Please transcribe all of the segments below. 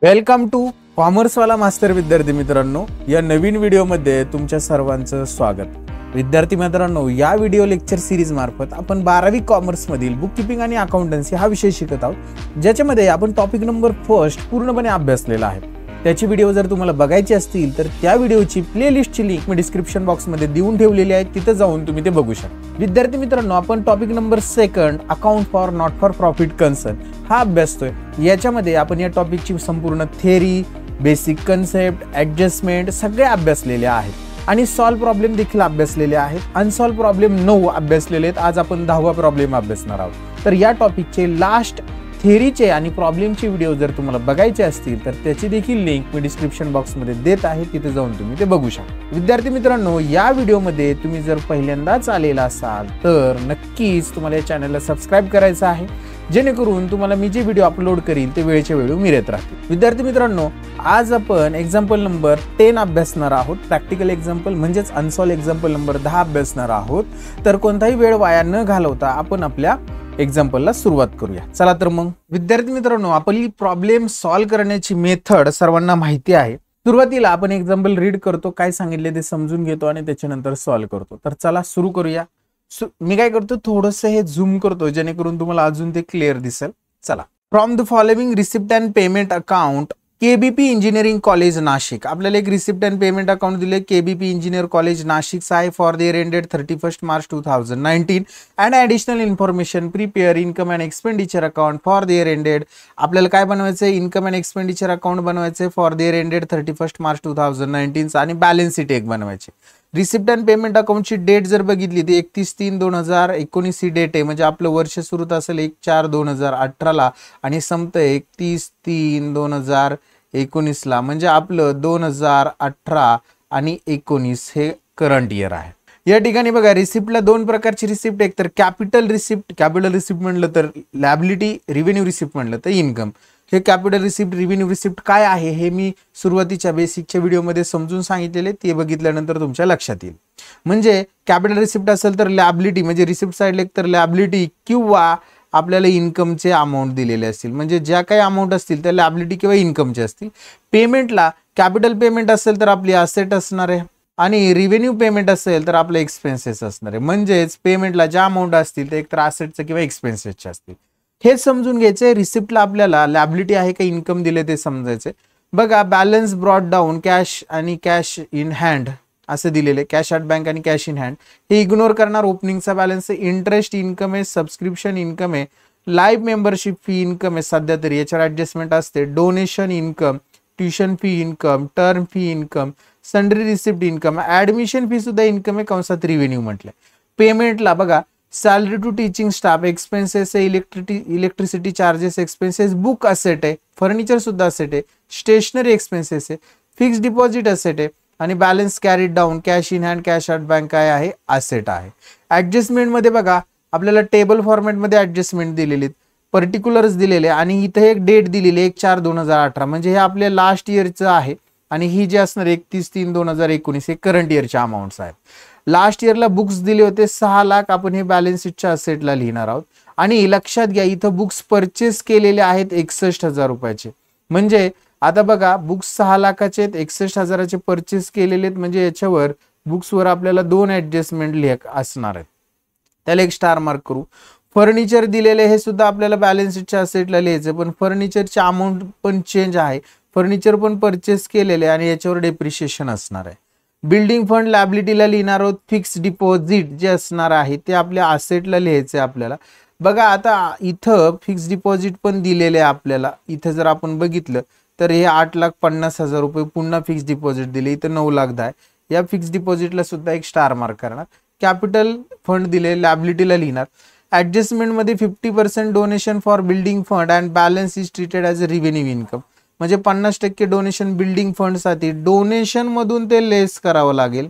Welcome to कॉमर्सवाला master विद्यार्थी मित्रांनो, या नवीन व्हिडिओमध्ये तुमच्या सर्वांचं स्वागत। विद्यार्थी मित्रांनो, या व्हिडिओ लेक्चर सिरीज मार्फत आपण 12वी कॉमर्स मधील बुक कीपिंग आणि अकाउंटन्सी हा विषय शिकत आहोत, ज्याच्यामध्ये आपण टॉपिक नंबर 1 पूर्णपणे अभ्यासलेला आहे। त्याची व्हिडिओ जर तुम्हाला बघायची असतील तर त्या व्हिडिओची प्लेलिस्टची लिंक मी डिस्क्रिप्शन बॉक्समध्ये देऊन ठेवलेली आहे, तिथे जाऊन तुम्ही ते बघू शकता। विद्यार्थी मित्रांनो, आपण topic number 2 account for not for profit concern हा अभ्यासतोय। याच्यामध्ये आपण या टॉपिकची संपूर्ण थेअरी, बेसिक कन्सेप्ट, ॲडजस्टमेंट सगळे अभ्यासलेले आहेत आणि सॉल्व प्रॉब्लेम देखील अभ्यासलेले आहेत। अनसॉल्व प्रॉब्लेम 9 अभ्यासलेले आहेत। आज आपण 10वा प्रॉब्लेम अभ्यासणार आहोत। तर या टॉपिकचे लास्ट थेअरीचे आणि प्रॉब्लेमचे व्हिडिओ जर तुम्हाला बघायचे असतील तर त्याची देखील लिंक मी डिस्क्रिप्शन बॉक्समध्ये देत आहे, तिथे जाऊन तुम्ही ते बघू शकता। विद्यार्थी मित्रांनो, या व्हिडिओमध्ये तुम्ही जर पहिल्यांदाच आलेला असाल तर नक्कीच तुम्हाला या चॅनलला सबस्क्राइब करायचं आहे, जेणेकरून तुम्हाला मी जे व्हिडिओ अपलोड करील ते वेळेच्या वेळी मिळत राहतील। विद्यार्थी मित्रांनो, आज आपण एक्झाम्पल नंबर 10 अभ्यासणार आहोत। प्रॅक्टिकल एक्झाम्पल म्हणजेच अनसॉल्व एक्झाम्पल नंबर 10 अभ्यासणार आहोत। तर कोणताही वेळ वाया न घालवता आपण आपल्या एक्झाम्पलला सुरुवात करूया। चला तर मग विद्यार्थी मित्रांनो, आपली प्रॉब्लेम सॉल्व करण्याची मेथड सर्वांना माहिती आहे। सुरुवातीला आपण एक्झाम्पल रीड करतो, काय सांगितले ते समजून घेतो आणि त्याच्यानंतर सॉल्व करतो। तर चला सुरू करूया। मी काय करतो, थोडंसं हे झूम करतो जेणेकरून तुम्हाला अजून ते क्लिअर दिसेल। चला, from the following receipt and payment account KBP engineering college Nashik. आपल्याला एक रिसिप्ट अँड पेमेंट अकाउंट दिले, केबीपी इंजिनियर कॉलेज नाशिकचा आहे, for the year ended 31 March 2019 and additional information prepare income and expenditure account for the year ended. आपल्याला काय बनवायचं, income and expenditure account बनवायचे for the year ended 31 March 2019 आणि balance sheet एक बनवायची। Receipt and payment अकाउंटची date जर बघितली तर 31/3/2019 ही डेट आहे, म्हणजे आपलं वर्ष सुरू असेल 1/4/2018 ला आणि संपतं 31/3/2019 ला, म्हणजे आपलं 2018 आणि 19 हे करंट इयर आहे। या ठिकाणी बघा, रिसिप्टला दोन प्रकारची रिसिप्ट, एक तर कॅपिटल रिसिप्ट म्हणलं तर लायबिलिटी, रिव्हेन्यू रिसिप्ट म्हणलं तर इन्कम। हे कॅपिटल रिसिप्ट, रिव्हेन्यू रिसिप्ट काय आहे हे मी सुरुवातीच्या बेसिकच्या व्हिडिओमध्ये समजून सांगितलेले, ते बघितल्यानंतर तुमच्या लक्षात येईल। म्हणजे कॅपिटल रिसिप्ट असेल तर लायबिलिटी, म्हणजे रिसिप्ट साइडला एक तर लायबिलिटी किंवा आपल्याला इन्कमचे अमाऊंट दिलेले असतील, म्हणजे ज्या काही अमाऊंट असतील त्या लायबिलिटी किंवा इन्कमचे असतील। पेमेंटला कॅपिटल पेमेंट असेल तर आपली असेट असणार आहे आणि रिव्हेन्यू पेमेंट असेल तर आपले एक्सपेन्सेस असणार आहे। म्हणजेच पेमेंटला ज्या अमाऊंट असतील ते एकतर असेटचे किंवा एक्सपेन्सेसचे असतील। हे समजून घ्यायचे। रिसिप्टला आपल्याला लायबिलिटी आहे का इन्कम दिले ते समजायचे। बघा, बॅलन्स ब्रॉट डाऊन कॅश आणि कॅश इन हँड असे दिलेले, कॅश ॲट बँक आणि कॅश इन हँड हे इग्नोर करणार। ओपनिंगचा बॅलन्स आहे, इंटरेस्ट इन्कम आहे, सबस्क्रिप्शन इन्कम आहे, लाईव्ह मेंबरशिप फी इन्कम आहे सध्या तरी, याच्यावर ॲडजस्टमेंट असते, donation income, tuition fee income, term fee income, sundry receipt income, admission fee सुद्धा इन्कम आहे, कंसात रिव्हेन्यू म्हटलंय। पेमेंटला बघा, salary to teaching staff expenses आहे, electricity charges expenses, book asset आहे, फर्निचर सुद्धा असेट आहे, स्टेशनरी एक्सपेन्सेस आहे, फिक्स डिपॉझिट असेट आहे आणि balance carried down cash in hand cash at bank काय आहे, असेट आहे। ॲडजस्टमेंट मध्ये बघा, आपल्याला टेबल फॉर्मॅटमध्ये ॲडजस्टमेंट दिलेली, पर्टिक्युलर्स दिलेले आणि इथे एक डेट दिलेली 1/4/2018, म्हणजे हे आपल्या लास्ट इयरचं आहे आणि ही जी असणार 31/3/2019 हे करंट इयरच्या अमाऊंट्स आहेत। लास्ट इयरला बुक्स दिले होते 6 लाख, आपण हे बॅलन्स शीटच्या असेटला लिहिणार आहोत। आणि लक्षात घ्या, इथं बुक्स परचेस केलेले आहेत 61,000 रुपयाचे, म्हणजे आता बघा बुक्स 6 लाखाचे आहेत, 61,000चे परचेस केलेले आहेत, म्हणजे याच्यावर बुक्सवर आपल्याला 2 ॲडजस्टमेंट असणार आहेत, त्याला एक स्टार मार्क करू। फर्निचर दिलेले हे सुद्धा आपल्याला बॅलन्स शीटच्या असेटला लिहायचं, पण फर्निचरचे अमाऊंट पण चेंज आहे, फर्निचर पण परचेस केलेले आणि याच्यावर डेप्रिशिएशन असणार आहे। बिल्डिंग फंड लायबिलिटीला लिहिणार आहोत, फिक्स डिपॉझिट जे असणार आहे ते आपल्या असेटला लिहायचं आपल्याला। बघा, आता इथं फिक्स डिपॉझिट पण दिलेले आहे आपल्याला, इथं जर आपण बघितलं तर हे 8,50,000 रुपये पुन्हा फिक्स डिपॉझिट दिले, इथं 9,10,000, या फिक्स डिपॉझिटला सुद्धा एक स्टार मार्क करणार। कॅपिटल फंड दिले, लायबिलिटीला लिहिणार। ॲडजस्टमेंट मध्ये 50% donation for building fund and balance is treated as a revenue income, म्हणजे 50% डोनेशन बिल्डिंग फंड साठी, डोनेशन मधून ते लेस करावं लागेल,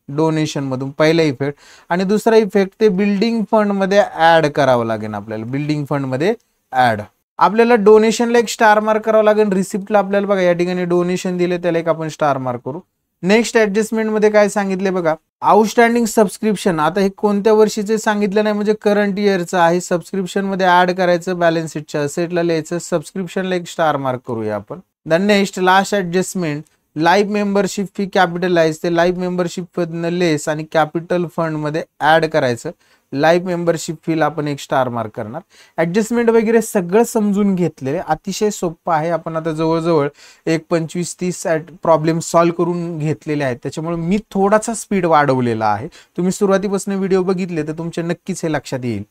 डोनेशन मधून पहिला इफेक्ट, आणि दुसरा इफेक्ट ते बिल्डिंग फंड मध्ये ऍड करावं लागेल आपल्याला, बिल्डिंग फंड मध्ये ऍड। आपल्याला डोनेशनला एक स्टार मार्क करावं लागेल। रिसिप्टला आपल्याला बघा या ठिकाणी डोनेशन दिले, त्याला एक आपण स्टार मार्क करू। नेक्स्ट ॲडजस्टमेंट मध्ये काय सांगितले बघा, आउटस्टँडिंग सबस्क्रिप्शन, आता हे कोणत्या वर्षीचे सांगितलं नाही, म्हणजे करंट इयरचं आहे। सबस्क्रिप्शन मध्ये ऍड करायचं, बॅलन्स शीटच्या असेटला लिहायचं, सबस्क्रिप्शनला एक स्टार मार्क करूया आपण। Then next last adjustment, life membership fee capitalise ते लाईफ मेंबरशिप मधनं लेस आणि कॅपिटल फंड मध्ये ऍड करायचं. लाईफ मेंबरशिप फीला आपण एक स्टार मार्क करणार. ऍडजस्टमेंट वगैरे सगळं समजून घेतलेले, अतिशय सोपं आहे. आपण आता जवळजवळ एक 25-30 प्रॉब्लेम सॉल्व्ह करून घेतलेले आहेत, त्याच्यामुळे मी थोडासा स्पीड वाढवलेला आहे. तुम्ही सुरुवातीपासून व्हिडिओ बघितले तर तुमच्या नक्कीच हे लक्षात येईल.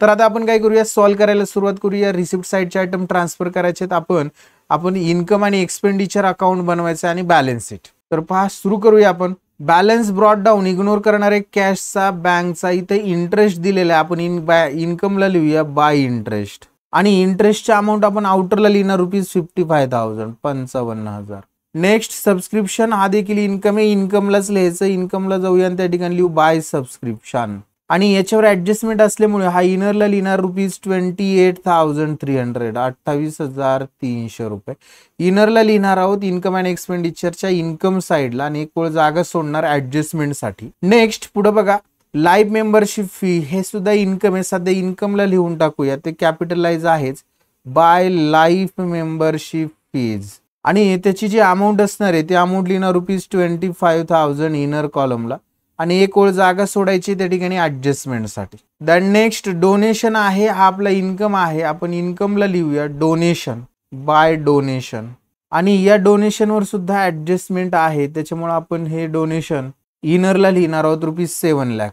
तर आता आपण काय करूया, सॉल्व्ह करायला सुरुवात करूया. रिसिप्ट साईडचे आयटम ट्रान्सफर करायचे आहेत. आपण इन्कम आणि एक्सपेंडिचर अकाउंट बनवायचं आणि बॅलन्स शीट. तर पहा, सुरू करूया आपण. बॅलन्स ब्रॉट डाऊन, इग्नोर करणारे कॅशचा, बँकचा. इथे इंटरेस्ट दिलेला आहे, आपण इन्कमला लिहूया बाय इंटरेस्ट. आणि इंटरेस्टचा अमाऊंट आपण आउटरला लिहिणार ₹55,000, 55,000. नेक्स्ट सबस्क्रिप्शन, हा देखील इन्कम आहे, इन्कमलाच लिहायचं. इन्कमला जाऊया आणि त्या ठिकाणी लिहू बाय सबस्क्रिप्शन. आणि याच्यावर ऍडजस्टमेंट असल्यामुळे हा इनरला लिहिणार ₹28,300, 28,300 रुपये. इनरला लिहिणार आहोत इन्कम अँड एक्सपेंडिचरच्या इन्कम साईडला आणि एक वेळ जागा सोडणार ऍडजस्टमेंटसाठी. नेक्स्ट पुढे बघा, लाईफ मेंबरशिप फी, हे सुद्धा इन्कम आहे. सध्या इन्कमला लिहून टाकूया, ते कॅपिटलाइज आहेच. बाय लाईफ मेंबरशिप फीज आणि त्याची जी अमाऊंट असणार आहे ते अमाऊंट लिहिणार ₹25,000 इनर कॉलमला आणि एक ओळ जागा सोडायची त्या ठिकाणी ऍडजस्टमेंटसाठी. देन नेक्स्ट डोनेशन आहे, हा आपला इन्कम आहे. आपण इन्कमला लिहूया डोनेशन बाय डोनेशन आणि या डोनेशनवर सुद्धा ऍडजस्टमेंट आहे, त्याच्यामुळे आपण हे डोनेशन इनरला लिहिणार आहोत ₹7 लाख.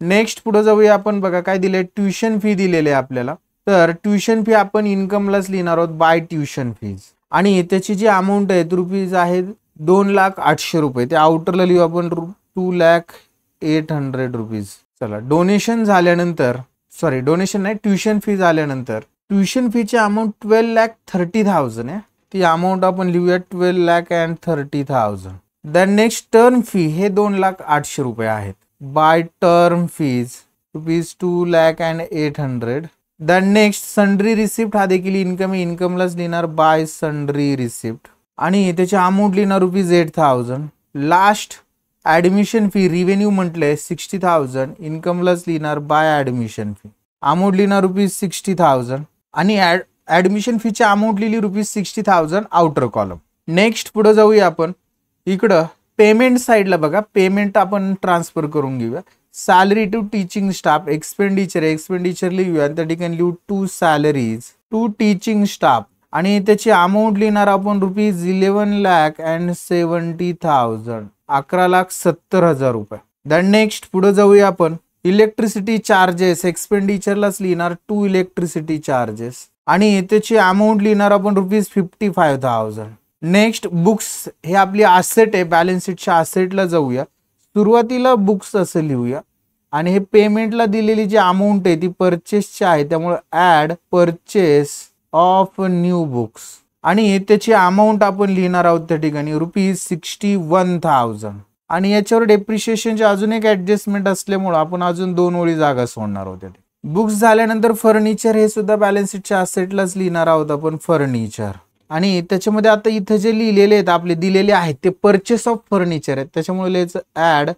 नेक्स्ट पुढे जाऊया आपण. बघा काय दिले, ट्युशन फी दिलेले आहे आपल्याला. तर ट्युशन फी आपण इन्कमलाच लिहिणार आहोत बाय ट्युशन फीज आणि त्याची जी अमाऊंट आहे रुपीज आहे ₹2,08,000. ते आउटरला लिहू आपण ₹2,08,000. चला, डोनेशन झाल्यानंतर, सॉरी डोनेशन नाही, ट्युशन फी झाल्यानंतर ट्युशन फीची अमाऊंट 12,30,000 आहे. ती अमाऊंट आपण लिहूया 12,30,000. देन नेक्स्ट टर्म फी, हे ₹2,08,000 आहेत. By term fees ₹2,08,000. Then next sundry receipt, हा देखील इन्कम आहे, इन्कमलाच लिहिणार बाय सन्ड्री रिसिप्ट आणि त्याची अमाऊंट लिहिणार ₹8,000. लास्ट ऍडमिशन फी, रिव्हेन्यू म्हटलंय 60,000, इन्कमलाच लिहिणार बाय ऍडमिशन फी. अमाऊंट लिहिणार ₹60,000 आणि ऍडमिशन फीची अमाऊंट लिहिली ₹60,000 आउटर कॉलम. नेक्स्ट पुढे जाऊया आपण. इकडं पेमेंट साईडला बघा, पेमेंट आपण ट्रान्सफर करून घेऊया. Salary to teaching staff, expenditure लिहूया आणि त्या ठिकाणी लिहू to salaries to teaching staff आणि त्याची अमाऊंट लिहिणार आपण ₹11,70,000, 11,70,000 रुपये. देन नेक्स्ट पुढे जाऊया आपण. इलेक्ट्रिसिटी चार्जेस, एक्सपेंडिचरलाच लिहिणार टू इलेक्ट्रिसिटी चार्जेस आणि त्याची अमाऊंट लिहिणार आपण ₹55,000. नेक्स्ट बुक्स, हे आपली असेट आहे, बॅलन्स शीटच्या असेटला जाऊया. सुरुवातीला बुक्स असं लिहूया आणि हे पेमेंटला दिलेली जी अमाऊंट आहे ती परचेसची आहे, त्यामुळे add purchase of new books आणि त्याची अमाऊंट आपण लिहिणार आहोत त्या ठिकाणी ₹61,000 आणि याच्यावर डेप्रिशिएशनचे अजून एक ऍडजस्टमेंट असल्यामुळे आपण अजून 2 ओळी जागा सोडणार आहोत. बुक्स झाल्यानंतर फर्निचर, हे सुद्धा बॅलन्स शीटच्या असेटलाच लिहिणार आहोत आपण फर्निचर आणि त्याच्यामध्ये आता इथं जे लिहिलेले आहेत आपले दिलेले आहेत ते परचेस ऑफ फर्निचर आहेत, त्याच्यामुळे लिहायचं add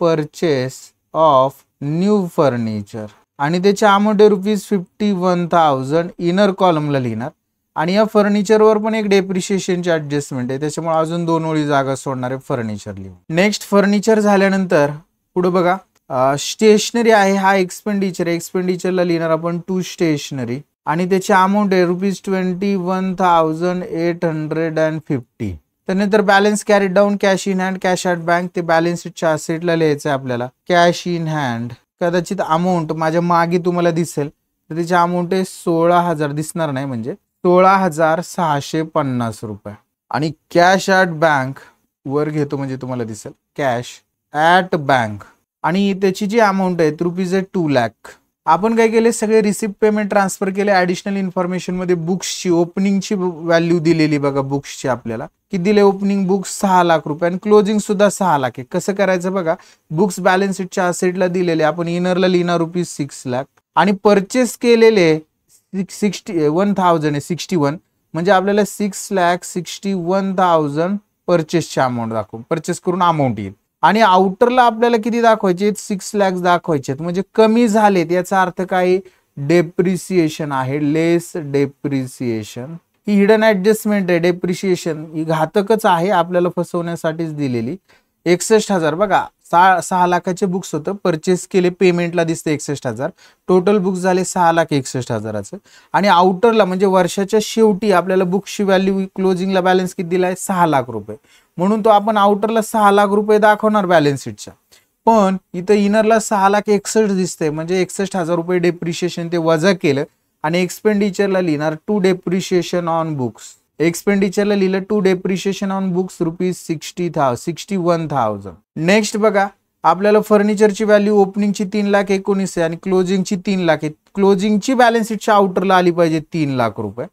purchase of new furniture आणि त्याची अमाऊंट आहे ₹51,000 इनर कॉलमला लिहिणार आणि या फर्निचरवर पण एक डेप्रिशिएशनची ऍडजस्टमेंट आहे, त्याच्यामुळे अजून 2 ओळी जागा सोडणार आहे फर्निचर लिहून. नेक्स्ट फर्निचर झाल्यानंतर पुढे बघा, स्टेशनरी आहे, हा एक्सपेंडिचर आहे, एक्सपेंडिचरला लिहिणार आपण टू स्टेशनरी आणि त्याची अमाऊंट आहे ₹21,850. त्यानंतर balance carry down, cash in hand, cash at bank, ते बॅलन्स शीटच्या असेटला लिहायचं आहे आपल्याला. कॅश इन हँड, कदाचित अमाऊंट माझ्या मागे तुम्हाला दिसेल तर त्याची अमाऊंट आहे 16,000, दिसणार नाही म्हणजे ₹16,650 आणि कॅश ॲट बँक वर घेतो म्हणजे तुम्हाला दिसेल कॅश ॲट बँक आणि त्याची जी अमाऊंट आहे ₹2 लाख. आपण काय केले, सगळे रिसिप्ट पेमेंट ट्रान्सफर केले. ऍडिशनल इन्फॉर्मेशन मध्ये बुक्सची ओपनिंगची व्हॅल्यू दिलेली बघा, बुक्सची आपल्याला किती दिले, ओपनिंग बुक्स 6 लाख रुपये आणि क्लोजिंग सुद्धा 6 लाख आहे. कसं करायचं बघा, बुक्स बॅलन्स शीटच्या असेटला दिलेले, आपण इनरला लिहिणार ₹6 लाख आणि परचेस केलेले 61,061 म्हणजे आपल्याला 6,61,000 परचेसची अमाऊंट दाखवू, परचेस करून अमाऊंट येईल आणि आउटरला आपल्याला किती दाखवायचे, 6 लाख दाखवायचे, म्हणजे कमी झालेत. याचा अर्थ काय, डेप्रिसिएशन आहे, लेस डेप्रिसिएशन. ही हिडन ऍडजस्टमेंट आहे, डेप्रिशिएशन ही घातकच आहे, आपल्याला फसवण्यासाठीच दिलेली. 61,000 बघा, 6 लाखाचे बुक्स होतं, परचेस केले, पेमेंटला दिसते 61,000, टोटल बुक्स झाले 6,61,000. आणि आउटरला म्हणजे वर्षाच्या शेवटी आपल्याला बुक्सची व्हॅल्यू क्लोजिंगला बॅलन्स किती दिलाय, 6 लाख रुपये. म्हणून तो आपण आउटरला 6 लाख रुपये दाखवणार बॅलन्स शीटच्या, पण इथं इनरला 6,61,000 दिसतंय, म्हणजे 61,000 रुपये डेप्रिशिएशन ते वजा केलं. आणि एक्सपेंडिचरला लिहिणार टू डेप्रिशिएशन ऑन बुक्स, एक्सपेंडिचरला लिहिलं to depreciation on books ₹61,000. Next बघा, आपल्याला फर्निचरची व्हॅल्यू ओपनिंगची 3,19,000 आहे आणि क्लोजिंगची 3 लाख आहे. क्लोजिंगची बॅलन्स शीटच्या आउटरला आली पाहिजे 3 लाख रुपये.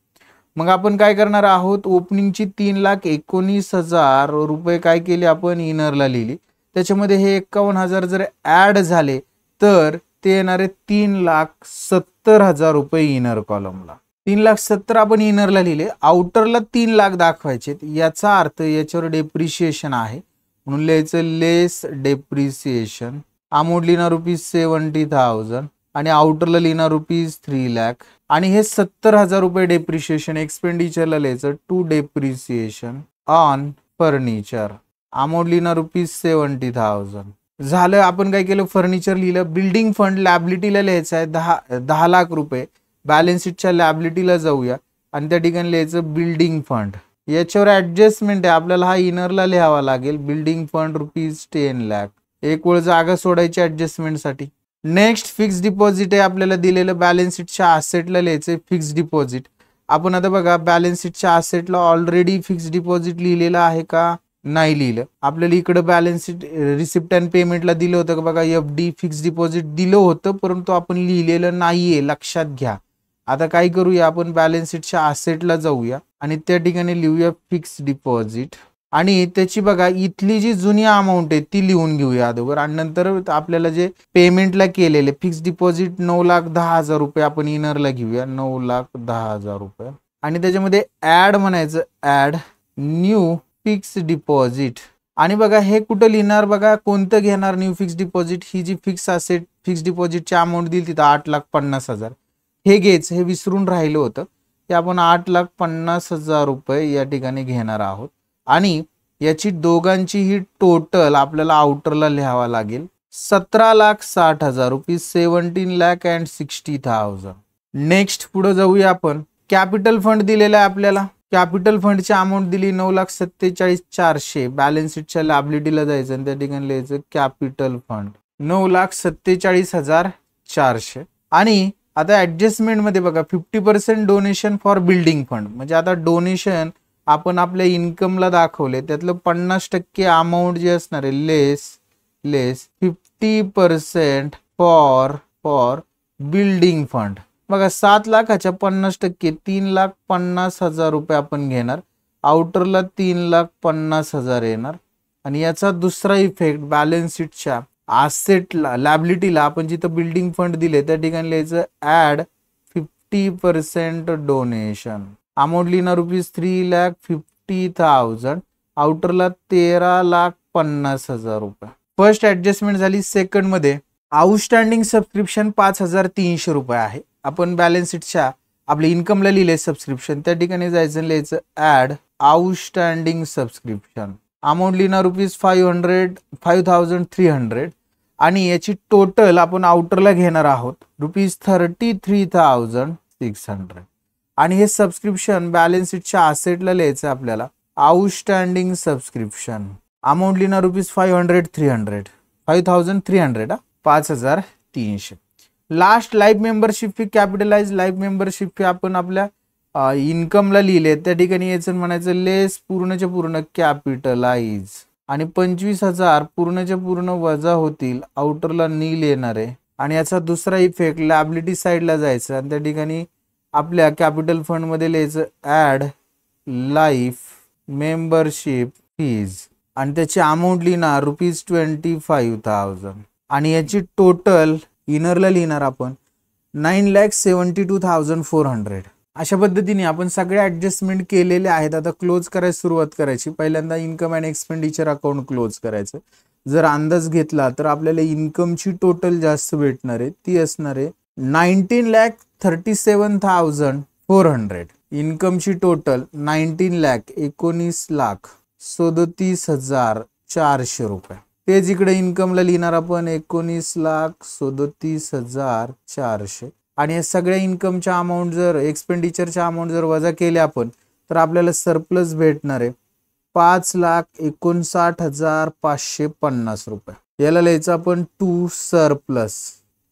मग आपण काय करणार आहोत, ओपनिंगची 3,19,000 रुपये काय केले आपण, इनरला लिहिली. त्याच्यामध्ये हे 51,000 जर ऍड झाले तर ते येणारे 3,70,000 रुपये इनर कॉलमला. 3,70,000 आपण इनरला लिहिले, आउटरला 3 लाख दाखवायचे. याचा अर्थ याच्यावर डेप्रिशिएशन आहे म्हणून लिहायचं लेस डेप्रिसिएशन. अमाऊंट लिहिणार ₹70,000 आणि आउटरला लिहिणार ₹3 लाख. आणि हे 70,000 रुपये डेप्रिशिएशन एक्सपेंडिचरला लिहायचं to depreciation on furniture. Amount लिहिणार ₹70,000 झालं. आपण काय केलं, फर्निचर लिहिलं. बिल्डिंग फंड लॅबिलिटीला लिहायचं आहे 10 लाख रुपये. बॅलन्स शीटच्या लॅबिलिटीला जाऊया आणि त्या ठिकाणी लिहायचं बिल्डिंग फंड. याच्यावर ऍडजस्टमेंट आहे, आपल्याला हा इनरला लिहावा लागेल. Building fund ₹10 lakh. एक वेळ जागा सोडायची ऍडजस्टमेंटसाठी. नेक्स्ट फिक्स डिपॉझिट आहे आपल्याला दिलेलं, बॅलन्स शीटच्या असेटला लिहायचं फिक्स डिपॉझिट. आपण आता बघा, बॅलन्स शीटच्या असेटला ऑलरेडी फिक्स डिपॉझिट लिहिलेलं आहे का, नाही लिहिलं. आपल्याला इकडे बॅलन्स शीट रिसिप्ट अँड पेमेंटला दिलं होतं का, बघा FD फिक्स डिपॉझिट दिलं होतं, परंतु आपण लिहिलेलं नाहीये, लक्षात घ्या. आता काय करूया, आपण बॅलन्स शीटच्या असेटला जाऊया आणि त्या ठिकाणी लिहूया फिक्स डिपॉझिट. आणि त्याची बघा इथली जी जुनी अमाऊंट आहे ती लिहून घेऊया अगोदर, आणि नंतर आपल्याला जे पेमेंटला केलेले फिक्स डिपॉझिट 9,10,000 रुपये आपण इनरला घेऊया, 9,10,000 रुपये. आणि त्याच्यामध्ये ऍड म्हणायचं, ऍड न्यू फिक्स डिपॉझिट. आणि बघा हे कुठं लिहिणार, बघा कोणतं घेणार न्यू फिक्स डिपॉझिट. ही जी फिक्स असेट फिक्स डिपॉझिटची अमाऊंट दिली तिथं 8,50,000 हे घ्यायचं, हे विसरून राहिलं होतं. ते आपण 8,50,000 रुपये या ठिकाणी घेणार आहोत. आणि याची दोघांची ही टोटल आपल्याला आउटरला लिहावा लागेल 17,60,000 रुपये, 17,60,000. नेक्स्ट पुढे जाऊया आपण. कॅपिटल फंड दिलेला आहे आपल्याला. कॅपिटल फंडची अमाऊंट दिली 9,47,400. बॅलन्स शीटच्या लॅबिलिटीला जायचं आणि त्या ठिकाणी लिहायचं कॅपिटल फंड 9,47,400. आणि आता ऍडजस्टमेंट मध्ये बघा 50% डोनेशन फॉर बिल्डिंग फंड, म्हणजे आता डोनेशन आपण आपल्या इन्कमला दाखवले त्यातलं 50% अमाऊंट जे असणार आहे लेस 50% फॉर बिल्डिंग फंड. बघा 7 लाखाच्या 50% 3,50,000 रुपये आपण घेणार. आउटरला 3,50,000 येणार. आणि याचा दुसरा इफेक्ट बॅलन्स शीटच्या असेटला लॅबिलिटीला आपण जिथं बिल्डिंग फंड दिले त्या ठिकाणी लिहायचं ऍड 50% डोनेशन. अमाऊंट लिहिणार ₹3,50,000. आउटरला 13,50,000 रुपये. फर्स्ट ऍडजस्टमेंट झाली. सेकंड मध्ये आउटस्टँडिंग सबस्क्रिप्शन 5,300 रुपये आहे. आपण बॅलन्स शीटच्या आपल्या इन्कमला लिहिले सबस्क्रिप्शन, त्या ठिकाणी जायचं लिहायचं ऍड आउटस्टँडिंग सबस्क्रिप्शन. अमाऊंट लिहिणार ₹5,300. आणि याची टोटल आपण आउटरला घेणार आहोत ₹33,600. आणि हे सबस्क्रिप्शन बॅलन्स शीटच्या असेटला लिहायचं आपल्याला आउटस्टँडिंग सबस्क्रिप्शन. अमाऊंट लिहिणार ₹5,300. 5,300. Last life membership fee, capitalise life membership fee आपण आपल्या इन्कमला लिहिले, त्या ठिकाणी याचं म्हणायचं लेस पूर्णच्या पूर्ण कॅपिटलाइज. आणि 25,000 पूर्णच्या पूर्ण वजा होतील, आउटरला नील येणार आहे. आणि याचा दुसरा इफेक्ट लॅबिलिटी साईडला जायचं आणि त्या ठिकाणी आपल्या कॅपिटल फंड मध्ये लिहायचं ऍड लाईफ मेंबरशिप फीज. आणि त्याची अमाऊंट लिहिणार ₹25,000. आणि याची टोटल इनरला लिहिणार आपण 9,72,400. अशा पद्धतीने आपण सगळे ऍडजस्टमेंट केलेले आहेत. आता क्लोज करायला सुरुवात करायची. पहिल्यांदा income and expenditure account close करायचं. जर अंदाज घेतला तर आपल्याला इन्कमची टोटल जास्त भेटणार आहे, ती असणार आहे 19,37,400. इन्कमची टोटल 19,37,37,400 रुपये. तेच इकडे इन्कमला लिहिणार आपण 19,37,37,400 आणि या सगळ्या इन्कमच्या अमाऊंट जर एक्सपेंडिचरच्या अमाऊंट जर वजा केले आपण तर आपल्याला सरप्लस भेटणार आहे 5,59,550 रुपये. याला लिहायचं आपण टू सरप्लस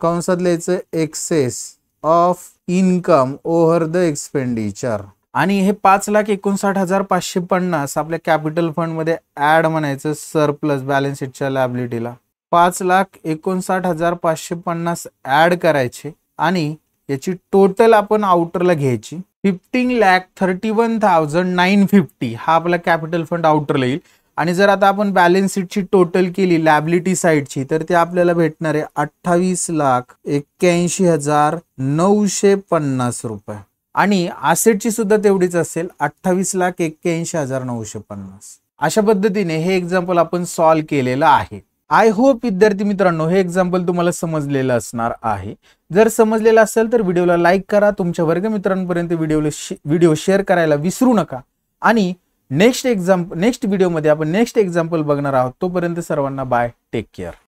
कंसात लिहायचं excess of income over the expenditure. आणि हे 5,59,550 आपल्या कॅपिटल फंड मध्ये ऍड म्हणायचं सरप्लस बॅलन्स शीटच्या लायबिलिटीला. 5,59,550 ऍड करायचे आणि याची टोटल आपण आउटरला घ्यायची 15,31,950 हा आपला कॅपिटल फंड आउटरला येईल. आणि जर आता आपण बॅलन्स शीटची टोटल केली लायबिलिटी साइडची तर ते आपल्याला भेटणार आहे 28,81,950 रुपये. आणि असेटची सुद्धा तेवढीच असेल 28,81,950. अशा पद्धतीने हे एक्झाम्पल आपण सॉल्व्ह केलेलं आहे. आय होप विद्यार्थी मित्रांनो हे एक्झाम्पल तुम्हाला समजलेलं असणार आहे. जर समजलेलं असेल तर व्हिडिओला लाईक करा, तुमच्या वर्गमित्रांपर्यंत व्हिडिओ शेअर करायला विसरू नका. आणि नेक्स्ट व्हिडिओमध्ये आपण नेक्स्ट एक्झाम्पल बघणार आहोत. तोपर्यंत सर्वांना बाय, टेक केअर.